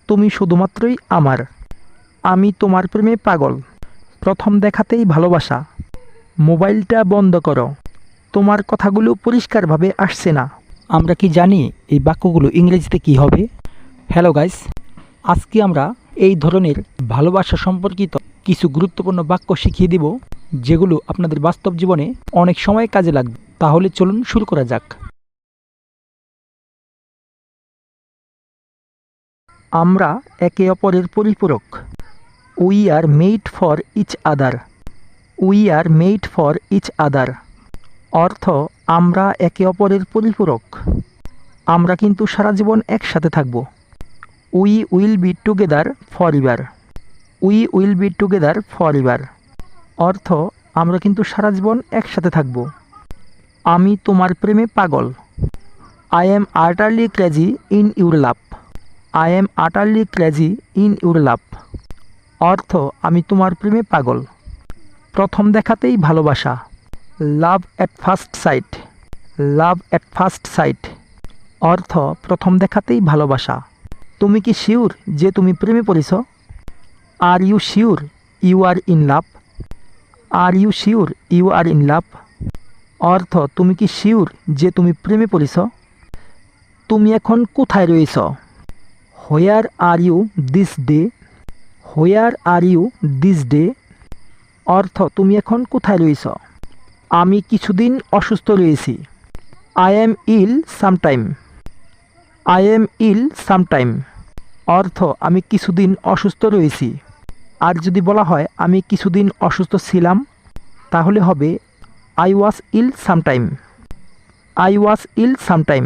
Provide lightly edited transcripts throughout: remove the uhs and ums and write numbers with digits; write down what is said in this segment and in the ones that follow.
তুমি শুধুমাত্রই আমার। আমি তোমার প্রেমে পাগল। প্রথম দেখাতেই ভালোবাসা। মোবাইলটা বন্ধ করো। তোমার কথাগুলো পরিষ্কারভাবে আসছে না। আমরা কি জানি এই বাক্যগুলো ইংরেজিতে কি হবে? হ্যালো গাইস, আজকে আমরা এই ধরনের ভালোবাসা সম্পর্কিত কিছু গুরুত্বপূর্ণ বাক্য শিখিয়ে দিব, যেগুলো আপনাদের বাস্তব জীবনে অনেক সময় কাজে লাগবে। তাহলে চলুন শুরু করা যাক। আমরা একে অপরের পরিপূরক। We are made for each other. We are made for each other অর্থ আমরা একে অপরের পরিপূরক। আমরা কিন্তু সারা জীবন একসাথে থাকব। We will be together for ever. We will be together for ever অর্থ আমরা কিন্তু সারা জীবন একসাথে থাকব। আমি তোমার প্রেমে পাগল। I am utterly crazy in your love. I am utterly crazy in your love অর্থ আমি তোমার প্রেমে পাগল। প্রথম দেখাতেই ভালোবাসা। Love at first sight. Love at first sight অর্থ প্রথম দেখাতেই ভালোবাসা। তুমি কি শিওর যে তুমি প্রেমে পড়েছ? Are you sure you are in love. Are you sure you are in love অর্থ তুমি কি শিওর যে তুমি প্রেমে পড়েছ? তুমি এখন কোথায় রয়েছ? Where are you this day. Where are you this day অর্থ তুমি এখন কোথায় রয়েছ? আমি কিছুদিন অসুস্থ রয়েছি। I am ill sometime. I am ill sometime অর্থ আমি কিছুদিন অসুস্থ রয়েছি। আর যদি বলা হয় আমি কিছুদিন অসুস্থ ছিলাম, তাহলে হবে I was ill sometime. I was ill sometime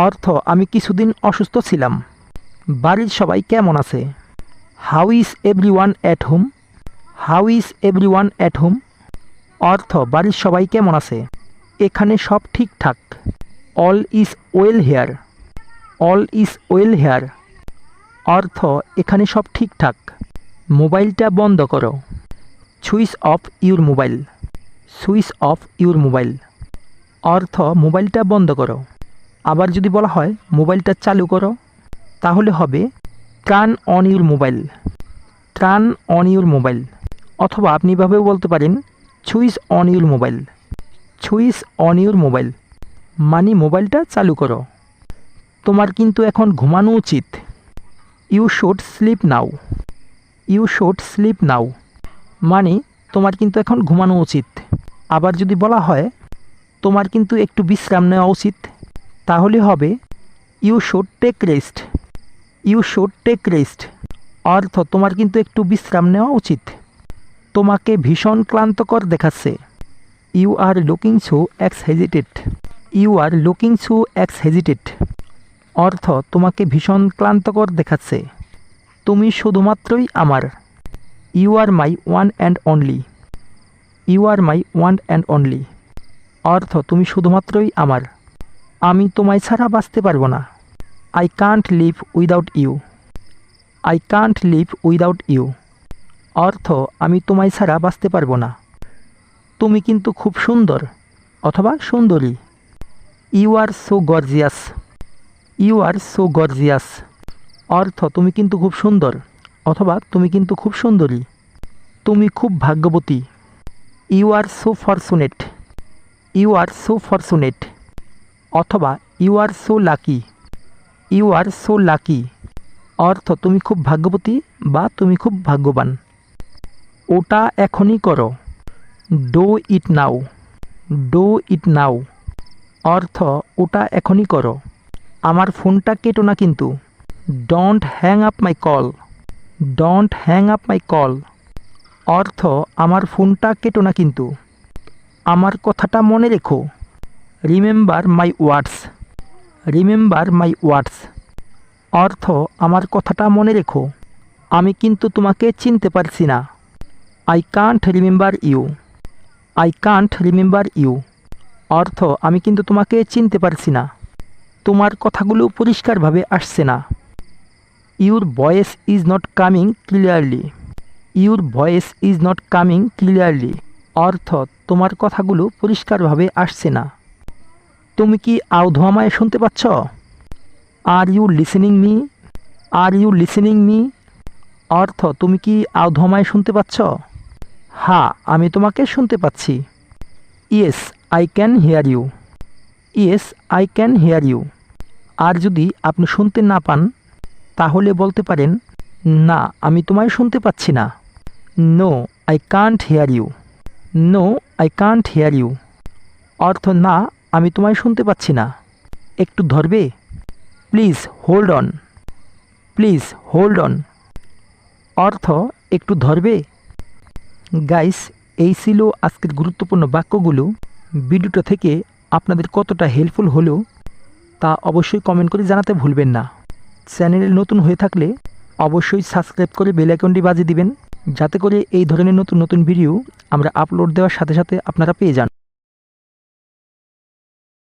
অর্থ আমি কিছুদিন অসুস্থ ছিলাম। বাড়ির সবাই কেমন আছে? How is everyone at home. How is everyone at home অর্থ বাড়ির সবাই কেমন আছে? এখানে সব ঠিকঠাক। All is well here. All is well here অর্থ এখানে সব ঠিকঠাক। মোবাইলটা বন্ধ করো। Switch off your mobile. Switch off your mobile অর্থ মোবাইলটা বন্ধ করো। আবার যদি বলা হয় মোবাইলটা চালু করো, তাহলে হবে turn on your mobile. Turn on your mobile অথবা আপনি এভাবেও বলতে পারেন switch on your mobile. Switch on your mobile মানে মোবাইলটা চালু করো। তোমার কিন্তু এখন ঘুমানো উচিত। You should sleep now. You should sleep now মানে তোমার কিন্তু এখন ঘুমানো উচিত। আবার যদি বলা হয় তোমার কিন্তু একটু বিশ্রাম নেওয়া উচিত, তাহলে হবে you should take rest. You should take rest অর্থ তোমার কিন্তু একটু বিশ্রাম নেওয়া উচিত। তোমাকে ভীষণ ক্লান্তকর দেখাচ্ছে। You are looking so exhausted. You are looking so exhausted অর্থ তোমাকে ভীষণ ক্লান্তকর দেখাচ্ছে। তুমি শুধুমাত্রই আমার। You are my one and only. You are my one and only অর্থ তুমি শুধুমাত্রই আমার। আমি তোমায় ছাড়া বাঁচতে পারবো না। I can't live without you. I can't live without you অর্থ আমি তোমায় ছাড়া বাঁচতে পারবো না। তুমি কিন্তু খুব সুন্দর অথবা সুন্দরী। You are so gorgeous. You are so gorgeous অর্থ তুমি কিন্তু খুব সুন্দর অথবা তুমি কিন্তু খুব সুন্দরী। তুমি খুব ভাগ্যবতী। You are so fortunate. You are so fortunate অথবা you are so lucky. You are so lucky অর্থ তুমি খুব ভাগ্যবতী বা তুমি খুব ভাগ্যবান। ওটা এখনই করো। Do it now. Do it নাও অর্থ ওটা এখনই করো। আমার ফোনটা কেটো না কিন্তু। Don't hang up my call. Don't hang up my call অর্থ আমার ফোনটা কেটো না কিন্তু। আমার কথাটা মনে রেখো। Remember my words. Remember my ওয়ার্ডস অর্থ আমার কথাটা মনে রেখো। আমি কিন্তু তোমাকে চিনতে পারছি না। I can't remember you. I can't remember you অর্থ আমি কিন্তু তোমাকে চিনতে পারছি না। তোমার কথাগুলো পরিষ্কারভাবে আসছে না। Your voice is not coming clearly. Your voice is not coming clearly অর্থ তোমার কথাগুলো পরিষ্কারভাবে আসছে না। তুমি কি আউধো আমায় শুনতে পাচ্ছ? Are you listening me. Are you listening me অর্থ তুমি কি আদৌ আমায় শুনতে পাচ্ছ? হ্যাঁ, আমি তোমাকে শুনতে পাচ্ছি। Yes I can hear you. Yes I can hear you. আর যদি আপনি শুনতে না পান তাহলে বলতে পারেন না, আমি তোমায় শুনতে পাচ্ছি না। No I can't hear you. No I can't hear you অর্থ না, আমি তোমায় শুনতে পাচ্ছি না। একটু ধরবে? Please hold on. Please hold on অর্থ একটু ধরবে? গাইস, এই ছিল আজকের গুরুত্বপূর্ণ বাক্যগুলো। ভিডিওটা থেকে আপনাদের কতটা হেল্পফুল হলো তা অবশ্যই কমেন্ট করে জানাতে ভুলবেন না। চ্যানেলে নতুন হয়ে থাকলে অবশ্যই সাবস্ক্রাইব করে বেল আইকনটি বাজিয়ে দিবেন, যাতে করে এই ধরনের নতুন নতুন ভিডিও আমরা আপলোড দেওয়ার সাথে সাথে আপনারা পেয়ে যান।